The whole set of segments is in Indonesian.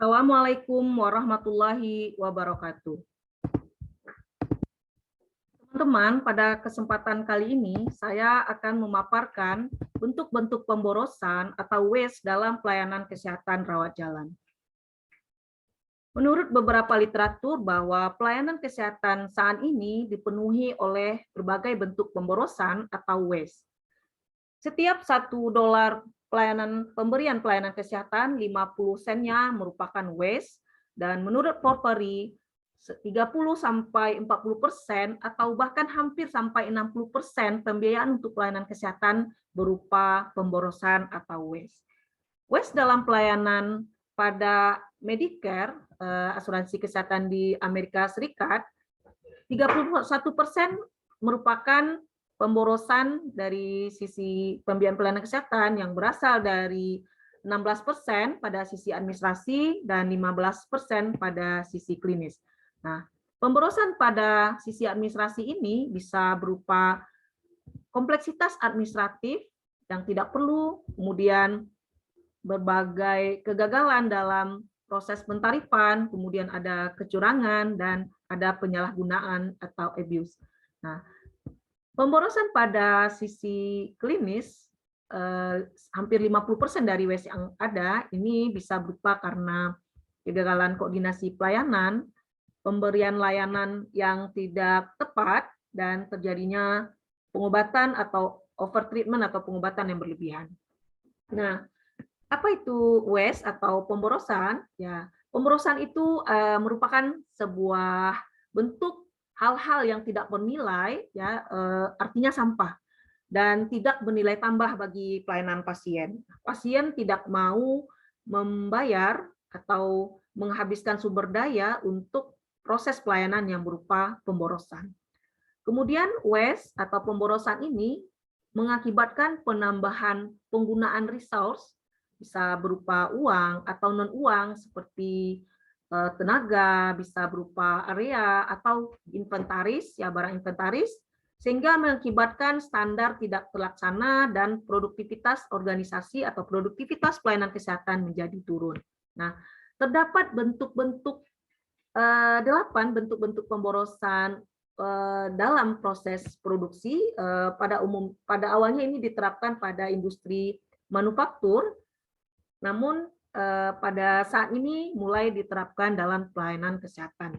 Assalamualaikum warahmatullahi wabarakatuh. Teman-teman, pada kesempatan kali ini saya akan memaparkan bentuk-bentuk pemborosan atau waste dalam pelayanan kesehatan rawat jalan. Menurut beberapa literatur bahwa pelayanan kesehatan saat ini dipenuhi oleh berbagai bentuk pemborosan atau waste. Setiap $1 pemberian pelayanan kesehatan, 50 sennya merupakan waste, dan menurut Porphyry 30-40% atau bahkan hampir sampai 60% pembiayaan untuk pelayanan kesehatan berupa pemborosan atau waste. Waste dalam pelayanan pada Medicare, asuransi kesehatan di Amerika Serikat, 31% merupakan pemborosan dari sisi pembiayaan pelayanan kesehatan yang berasal dari 16% pada sisi administrasi dan 15% pada sisi klinis. Nah, pemborosan pada sisi administrasi ini bisa berupa kompleksitas administratif yang tidak perlu, kemudian berbagai kegagalan dalam proses pentarifan, kemudian ada kecurangan, dan ada penyalahgunaan atau abuse. Nah, pemborosan pada sisi klinis, hampir 50% dari waste yang ada, ini bisa berupa karena kegagalan koordinasi pelayanan, pemberian layanan yang tidak tepat, dan terjadinya pengobatan atau overtreatment atau pengobatan yang berlebihan. Nah, apa itu waste atau pemborosan? Ya, pemborosan itu merupakan sebuah bentuk hal-hal yang tidak bernilai, ya, artinya sampah, dan tidak bernilai tambah bagi pelayanan pasien. Pasien tidak mau membayar atau menghabiskan sumber daya untuk proses pelayanan yang berupa pemborosan. Kemudian waste atau pemborosan ini mengakibatkan penambahan penggunaan resource, bisa berupa uang atau non-uang seperti tenaga, bisa berupa area atau inventaris, ya barang inventaris, sehingga mengakibatkan standar tidak terlaksana dan produktivitas organisasi atau produktivitas pelayanan kesehatan menjadi turun. Nah, terdapat bentuk-bentuk 8 bentuk-bentuk pemborosan dalam proses produksi. Pada awalnya ini diterapkan pada industri manufaktur, namun pada saat ini mulai diterapkan dalam pelayanan kesehatan.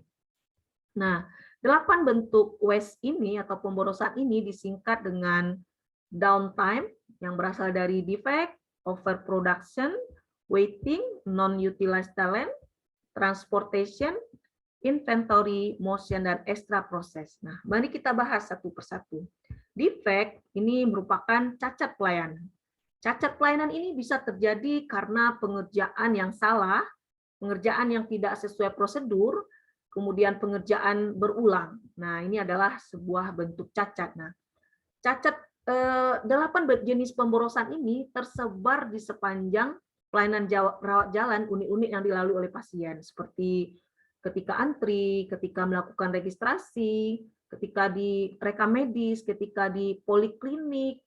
Nah, 8 bentuk waste ini atau pemborosan ini disingkat dengan downtime yang berasal dari defect, overproduction, waiting, non-utilized talent, transportation, inventory, motion, dan extra proses. Nah, mari kita bahas satu persatu. Defect ini merupakan cacat pelayanan. Cacat pelayanan ini bisa terjadi karena pengerjaan yang salah, pengerjaan yang tidak sesuai prosedur, kemudian pengerjaan berulang. Nah, ini adalah sebuah bentuk cacat. Nah, cacat 8 jenis pemborosan ini tersebar di sepanjang pelayanan rawat jalan unit-unit yang dilalui oleh pasien, seperti ketika antri, ketika melakukan registrasi, ketika di rekam medis, ketika di poliklinik,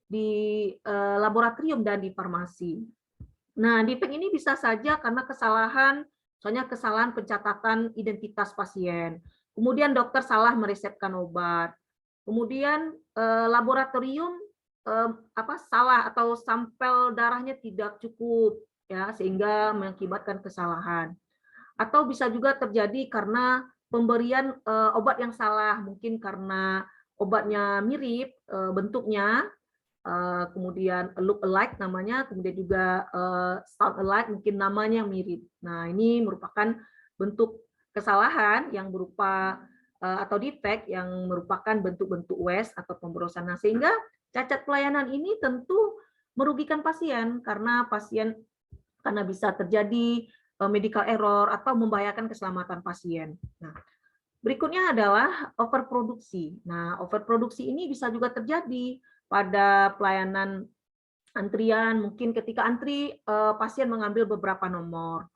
di laboratorium, dan di farmasi. Nah, defect ini bisa saja karena kesalahan, misalnya kesalahan pencatatan identitas pasien. Kemudian dokter salah meresepkan obat. Kemudian laboratorium salah atau sampel darahnya tidak cukup, ya, sehingga mengakibatkan kesalahan. Atau bisa juga terjadi karena pemberian obat yang salah, mungkin karena obatnya mirip bentuknya, kemudian look alike namanya, kemudian juga sound alike, mungkin namanya mirip. Nah, ini merupakan bentuk kesalahan yang berupa atau defect yang merupakan bentuk-bentuk waste atau pemborosan. Nah, sehingga cacat pelayanan ini tentu merugikan pasien karena bisa terjadi medical error atau membahayakan keselamatan pasien. Nah, berikutnya adalah overproduksi. Nah, overproduksi ini bisa juga terjadi pada pelayanan antrian, mungkin ketika antri pasien mengambil beberapa nomor.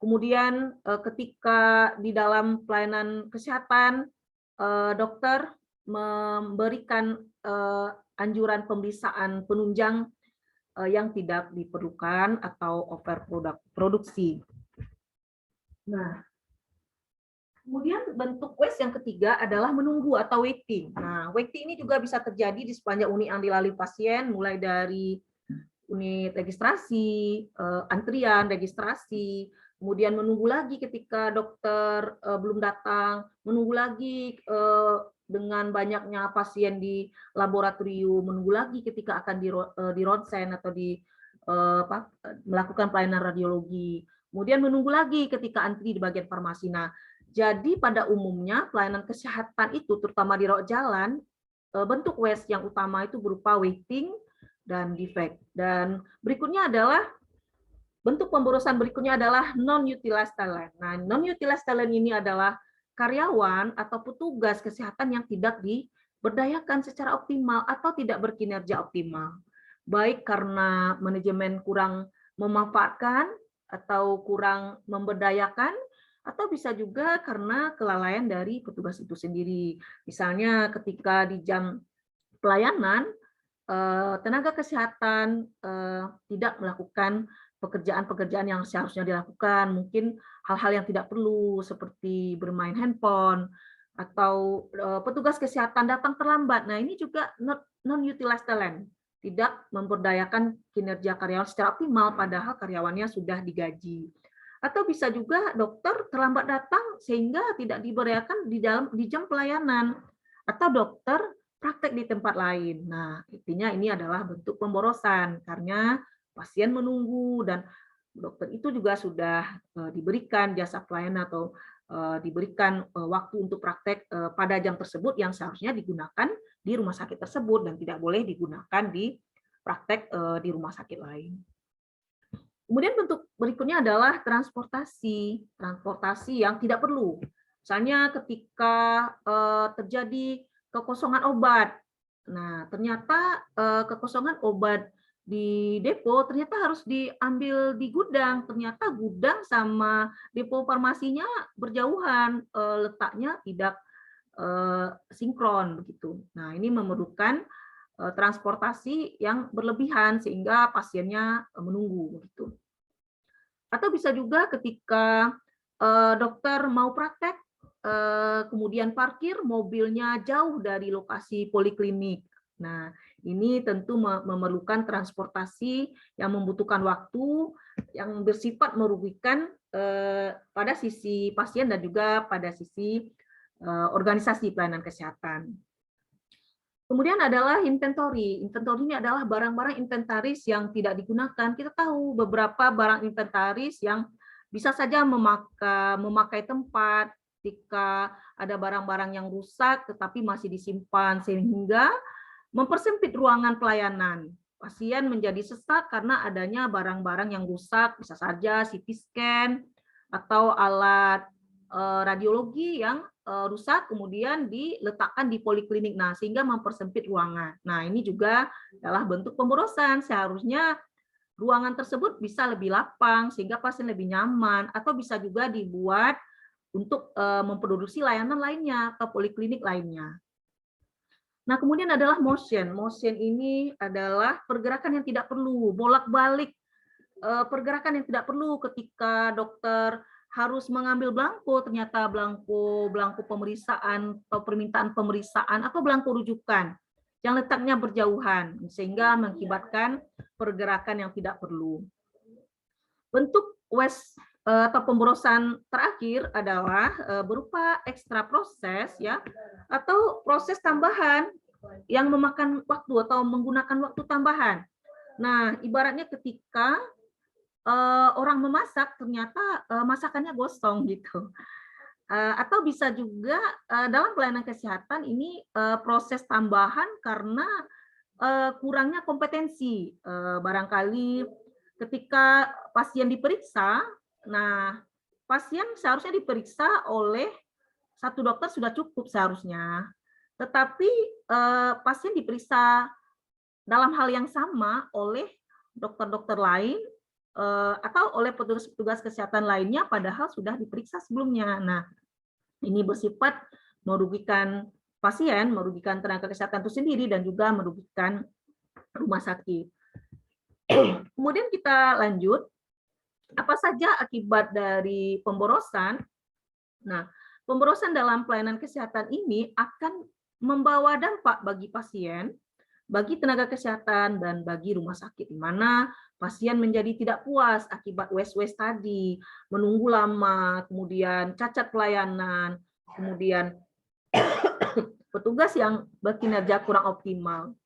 Kemudian ketika di dalam pelayanan kesehatan, dokter memberikan anjuran pemeriksaan penunjang yang tidak diperlukan atau overproduksi. Nah, kemudian bentuk waste yang ketiga adalah menunggu atau waiting. Nah, waiting ini juga bisa terjadi di sepanjang unit yang dilalui pasien, mulai dari unit registrasi, antrian, registrasi, kemudian menunggu lagi ketika dokter belum datang, menunggu lagi dengan banyaknya pasien di laboratorium, menunggu lagi ketika akan di ronsen atau melakukan pelayanan radiologi, kemudian menunggu lagi ketika antri di bagian farmasi. Nah, jadi pada umumnya pelayanan kesehatan itu, terutama di rawat jalan, bentuk waste yang utama itu berupa waiting dan defect. Dan berikutnya adalah bentuk pemborosan berikutnya adalah non-utilized talent. Nah, non-utilized talent ini adalah karyawan atau petugas kesehatan yang tidak diberdayakan secara optimal atau tidak berkinerja optimal. Baik karena manajemen kurang memanfaatkan atau kurang memberdayakan, atau bisa juga karena kelalaian dari petugas itu sendiri. Misalnya ketika di jam pelayanan, tenaga kesehatan tidak melakukan pekerjaan-pekerjaan yang seharusnya dilakukan, mungkin hal-hal yang tidak perlu seperti bermain handphone, atau petugas kesehatan datang terlambat. Nah, ini juga non-utilized talent, tidak memberdayakan kinerja karyawan secara optimal, padahal karyawannya sudah digaji. Atau bisa juga dokter terlambat datang sehingga tidak diberdayakan di jam pelayanan, atau dokter praktek di tempat lain. Nah, intinya ini adalah bentuk pemborosan karena pasien menunggu dan dokter itu juga sudah diberikan jasa pelayanan atau diberikan waktu untuk praktek pada jam tersebut yang seharusnya digunakan di rumah sakit tersebut dan tidak boleh digunakan di praktek di rumah sakit lain. Kemudian bentuk berikutnya adalah transportasi yang tidak perlu. Misalnya ketika terjadi kekosongan obat. Nah, ternyata kekosongan obat di depo ternyata harus diambil di gudang. Ternyata gudang sama depo farmasinya berjauhan, letaknya tidak sinkron begitu. Nah, ini memerlukan transportasi yang berlebihan sehingga pasiennya menunggu begitu. Atau bisa juga ketika dokter mau praktek kemudian parkir mobilnya jauh dari lokasi poliklinik. Nah, ini tentu memerlukan transportasi yang membutuhkan waktu, yang bersifat merugikan pada sisi pasien dan juga pada sisi organisasi pelayanan kesehatan. Kemudian adalah inventory. Inventory ini adalah barang-barang inventaris yang tidak digunakan. Kita tahu beberapa barang inventaris yang bisa saja memakai tempat ketika ada barang-barang yang rusak tetapi masih disimpan sehingga mempersempit ruangan pelayanan. Pasien menjadi sesak karena adanya barang-barang yang rusak, bisa saja CT scan atau alat radiologi yang rusak kemudian diletakkan di poliklinik. Nah, sehingga mempersempit ruangan. Nah, ini juga adalah bentuk pemborosan. Seharusnya ruangan tersebut bisa lebih lapang sehingga pasien lebih nyaman, atau bisa juga dibuat untuk memproduksi layanan lainnya atau poliklinik lainnya. Nah, kemudian adalah motion. Motion ini adalah pergerakan yang tidak perlu, bolak-balik pergerakan yang tidak perlu ketika dokter harus mengambil belangko, ternyata belangko pemeriksaan atau permintaan pemeriksaan atau belangko rujukan yang letaknya berjauhan sehingga mengakibatkan pergerakan yang tidak perlu. Bentuk waste atau pemborosan terakhir adalah berupa ekstra proses ya atau proses tambahan yang memakan waktu atau menggunakan waktu tambahan. Nah, ibaratnya ketika orang memasak ternyata masakannya gosong gitu. Atau bisa juga dalam pelayanan kesehatan ini proses tambahan karena kurangnya kompetensi. Barangkali ketika pasien diperiksa, nah pasien seharusnya diperiksa oleh satu dokter sudah cukup seharusnya. Tetapi pasien diperiksa dalam hal yang sama oleh dokter-dokter lain atau oleh petugas-petugas kesehatan lainnya padahal sudah diperiksa sebelumnya. Nah, ini bersifat merugikan pasien, merugikan tenaga kesehatan itu sendiri dan juga merugikan rumah sakit. Kemudian kita lanjut. Apa saja akibat dari pemborosan? Nah, pemborosan dalam pelayanan kesehatan ini akan membawa dampak bagi pasien, bagi tenaga kesehatan, dan bagi rumah sakit, di mana pasien menjadi tidak puas akibat waste tadi, menunggu lama, kemudian cacat pelayanan, kemudian petugas yang berkinerja kurang optimal.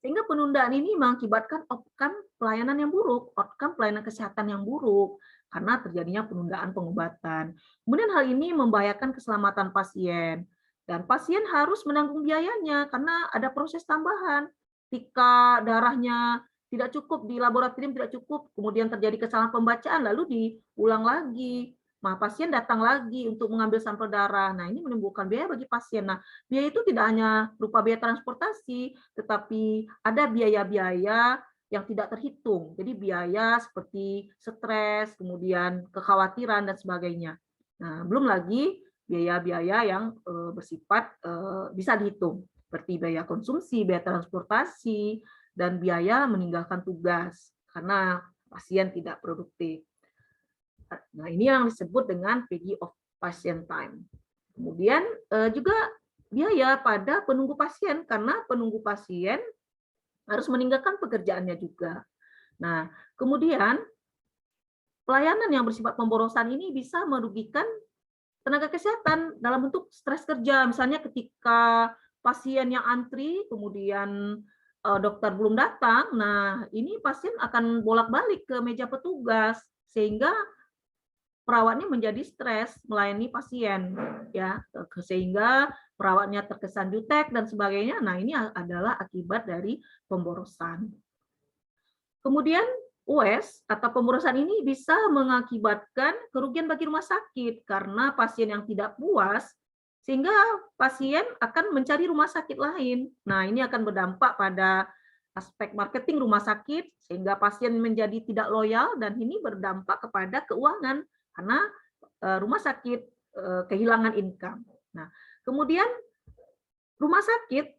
Sehingga penundaan ini mengakibatkan outcome pelayanan yang buruk, outcome pelayanan kesehatan yang buruk, karena terjadinya penundaan pengobatan. Kemudian hal ini membahayakan keselamatan pasien, dan pasien harus menanggung biayanya karena ada proses tambahan. Ketika darahnya tidak cukup di laboratorium, tidak cukup, kemudian terjadi kesalahan pembacaan, lalu diulang lagi. Nah, pasien datang lagi untuk mengambil sampel darah. Nah, ini menimbulkan biaya bagi pasien. Nah, biaya itu tidak hanya berupa biaya transportasi, tetapi ada biaya-biaya yang tidak terhitung. Jadi biaya seperti stres, kemudian kekhawatiran, dan sebagainya. Nah, belum lagi biaya-biaya yang bersifat bisa dihitung, seperti biaya konsumsi, biaya transportasi, dan biaya meninggalkan tugas karena pasien tidak produktif. Nah, ini yang disebut dengan PG of patient time. Kemudian juga biaya pada penunggu pasien, karena penunggu pasien harus meninggalkan pekerjaannya juga. Nah, kemudian pelayanan yang bersifat pemborosan ini bisa merugikan tenaga kesehatan dalam bentuk stres kerja. Misalnya ketika pasien yang antri, kemudian dokter belum datang, nah ini pasien akan bolak-balik ke meja petugas, sehingga perawatnya menjadi stres melayani pasien, ya, sehingga perawatnya terkesan jutek dan sebagainya. Nah, ini adalah akibat dari pemborosan. Kemudian waste atau pemborosan ini bisa mengakibatkan kerugian bagi rumah sakit karena pasien yang tidak puas, sehingga pasien akan mencari rumah sakit lain. Nah, ini akan berdampak pada aspek marketing rumah sakit, sehingga pasien menjadi tidak loyal, dan ini berdampak kepada keuangan karena rumah sakit kehilangan income. Nah, kemudian rumah sakit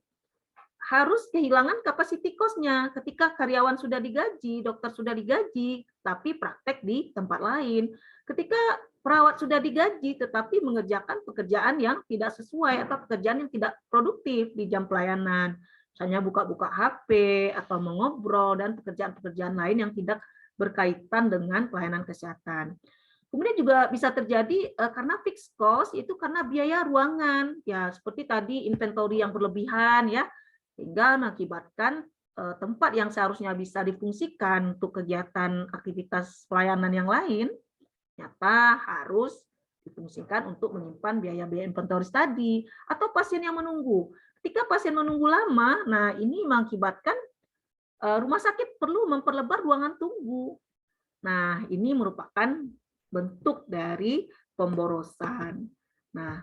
harus kehilangan capacity cost-nya ketika karyawan sudah digaji, dokter sudah digaji, tapi praktek di tempat lain. Ketika perawat sudah digaji, tetapi mengerjakan pekerjaan yang tidak sesuai atau pekerjaan yang tidak produktif di jam pelayanan. Misalnya buka-buka HP atau mengobrol, dan pekerjaan-pekerjaan lain yang tidak berkaitan dengan pelayanan kesehatan. Kemudian juga bisa terjadi karena fixed cost, itu karena biaya ruangan, ya seperti tadi inventory yang berlebihan, ya, sehingga mengakibatkan tempat yang seharusnya bisa difungsikan untuk kegiatan aktivitas pelayanan yang lain, ternyata harus difungsikan untuk menyimpan biaya-biaya inventory tadi, atau pasien yang menunggu. Ketika pasien menunggu lama, nah ini mengakibatkan rumah sakit perlu memperlebar ruangan tunggu. Nah, ini merupakan bentuk dari pemborosan. Nah,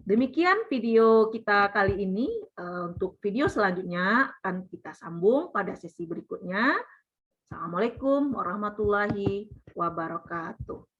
demikian video kita kali ini. Untuk video selanjutnya akan kita sambung pada sesi berikutnya. Assalamualaikum warahmatullahi wabarakatuh.